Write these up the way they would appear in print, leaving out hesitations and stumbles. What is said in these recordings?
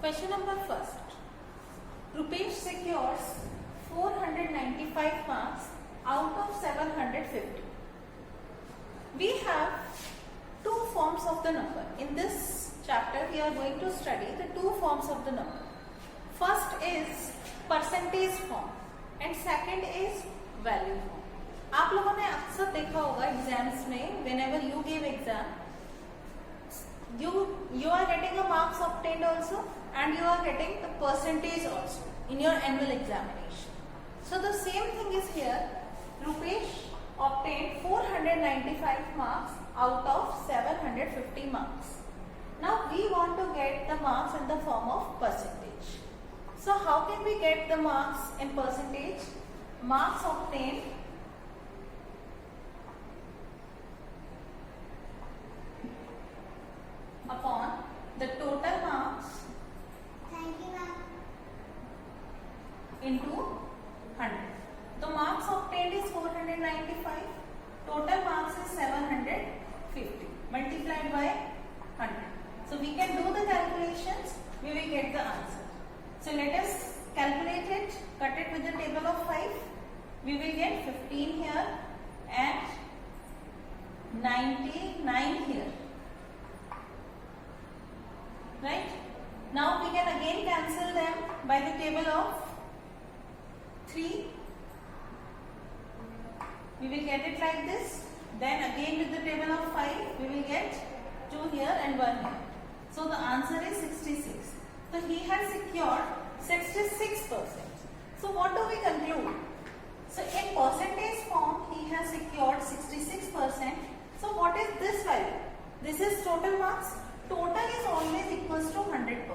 Question number first. Rupesh secures 495 marks out of 750. We have two forms of the number. In this chapter, we are going to study the two forms of the number. First is percentage form and second is value form. आप लोगों ने अक्सर देखा होगा exams में, whenever you give exam, you are getting a marks obtained also and you are getting the percentage also in your annual examination. So the same thing is here. Rupesh obtained 495 marks out of 750 marks. Now we want to get the marks in the form of percentage. So how can we get the marks in percentage? Marks obtained upon the total marks into 100. The marks obtained is 495. Total marks is 750 multiplied by 100. So we can do the calculations. We will get the answer. So let us calculate it. Cut it with the table of 5. We will get 15 here and 99 here. Right? Now we can again cancel them by the table of 3. We will get it like this. Then again with the table of 5, we will get 2 here and 1 here. So the answer is 66. So he has secured 66%. So what do we conclude? So in percentage form, he has secured 66%. So what is this value? This is total marks. Total is always equals to 100%.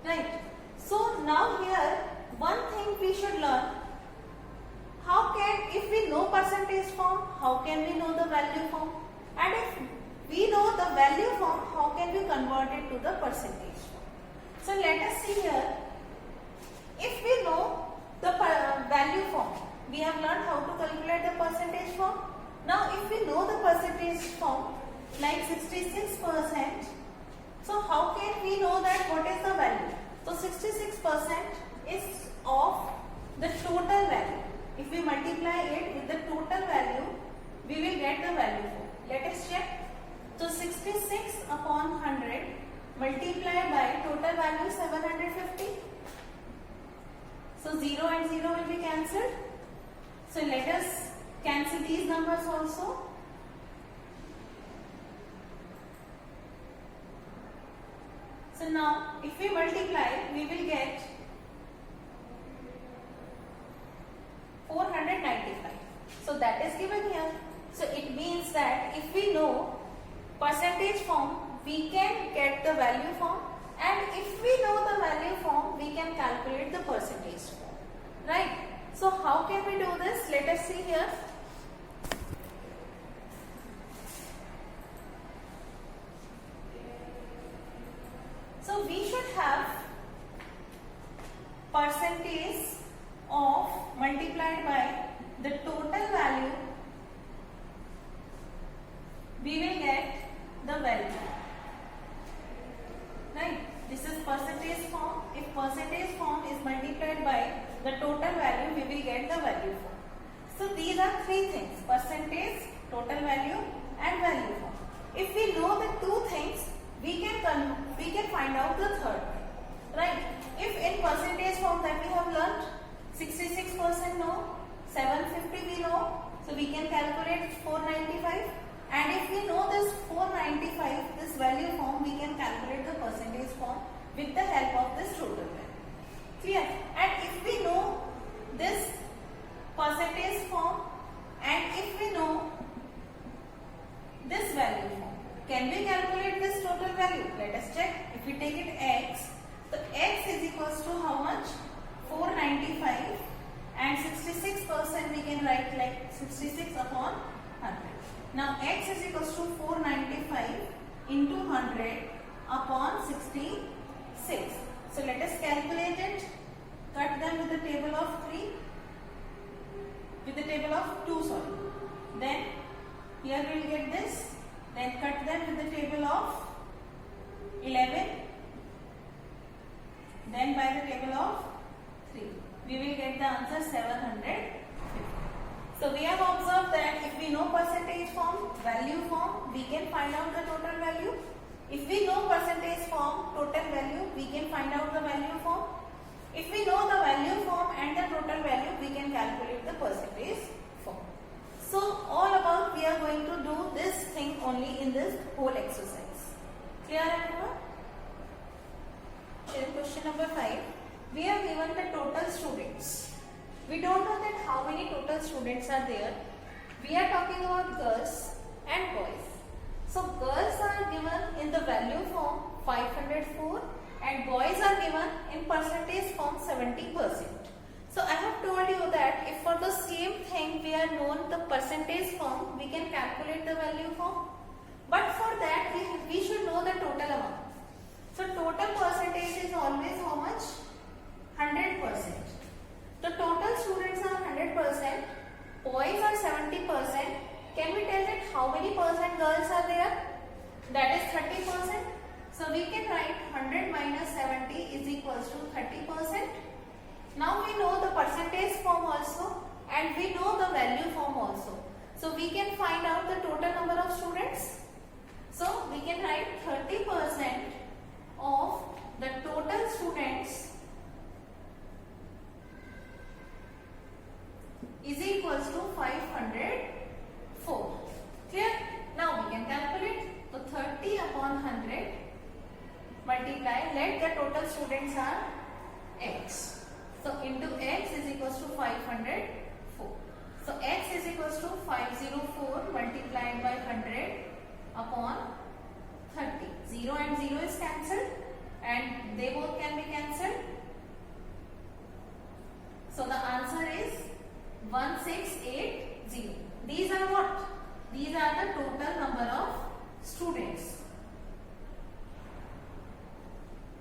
Right? So now here, one thing we should learn. If we know percentage form, how can we know the value form? And if we know the value form, how can we convert it to the percentage form? So let us see here. If we know the value form, we have learned how to calculate the percentage form. Now if we know the percentage form, like 66%, so how can we know that what is the value? So 66% is of the total value. If we multiply it with the total value, we will get the value form. Let us check. So 66 upon 100 multiplied by total value 750. So 0 and 0 will be cancelled. So let us cancel these numbers also. So now if we multiply, we will get 495. So that is given here. So it means that if we know percentage form, we can get the value form, and if we know the value form, we can calculate the percentage form. Right? So how can we do this? Let us see here. So we should have percentage of multiplied by the total value, we will get the value. Right? This is percentage form. If percentage form is multiplied by the total value, we will get the value form. So these are three things: percentage, total value and value form. If we know the two things, we can find out the third thing. Right? If in percentage form that we have learnt, 66% know, 750 we know, so we can calculate 495. And if we know this 495, this value form, we can calculate the percentage form with the help of this total value. Clear? And if we know this percentage form and if we know this value form, can we calculate this total value? Let us check. If we take it x, so x is equals to how much? 495, and 66% we can write like 66 upon 100. Now x is equals to 495 into 100 upon 66. So let us calculate it. Cut them with the table of 3. With the table of 2, sorry. Then here we will get this. Then cut them with the table of 11. then by the table of 3. We will get the answer 750. So we have observed that if we know percentage form, value form, we can find out the total value. If we know percentage form, total value, we can find out the value form. If we know the value form and the total value, we can calculate the percentage form. So all about we are going to do this thing only in this whole exercise. Clear everyone? In question number 5, we are given the total students. We don't know that how many total students are there. We are talking about girls and boys. So girls are given in the value form 504 and boys are given in percentage form 70%. So I have told you that if for the same thing we are known the percentage form, we can calculate the value form. But for that we should know the total amount. So total percentage is always how much? 100%. The total students are 100%, boys are 70%. Can we tell that how many percent girls are there? That is 30%. So we can write 100 minus 70 is equals to 30%. Now we know the percentage form also and we know the value form also. So we can find out the total number of students. So we can write 30% of the total students is equals to 504. Clear? Now we can calculate. So 30 upon 100 multiply, let the total students are x. So into x is equals to 504. So x is equals to 504 multiplied by 100 upon 30. 0 and 0 is cancelled and they both can be cancelled. So the answer is 1680. These are what? These are the total number of students.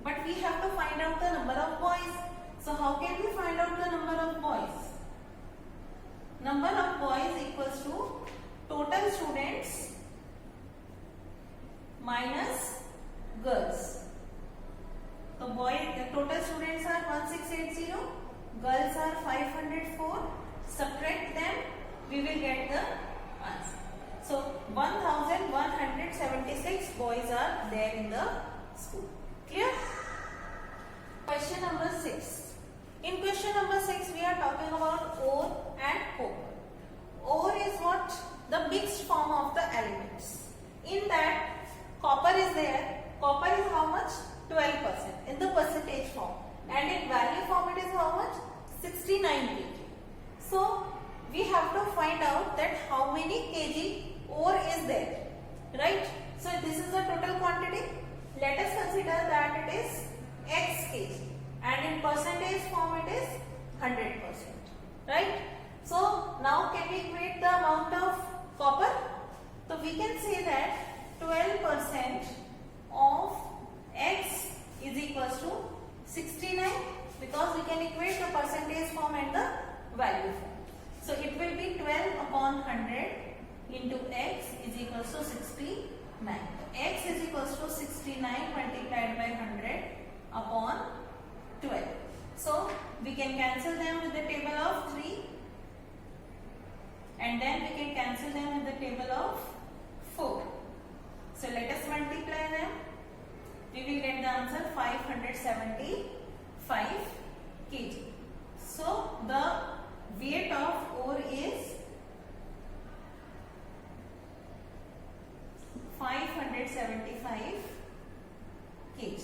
But we have to find out the number of boys. So how can we find out the number of boys? Number of boys equals to total students minus girls. So the total students are 1680, girls are 504. Subtract them, we will get the answer. So 1176 boys are there in the school. Clear? Question number 6. In question number 6, we are talking about ore and copper. Ore is what? The mixed form of the elements. In that, copper is there. Copper is how much? 12% in the percentage form. And in value form, it is how much? 69 kg. So we have to find out that how many kg ore is there, right? So this is the total quantity. Let us consider that it is x kg and in percentage form it is 100%, right? So now can we equate the amount of copper? So we can say that 12% of x is equals to 69 because we can equate the percentage form and the value form. So it will be 12 upon 100 into x is equals to 69. X is equals to 69 multiplied by 100 upon 12. So we can cancel them with the table of 3 and then we can cancel them with the table of 4. So let us multiply them. We will get the answer 575 kg. So the weight of ore is 575 kg.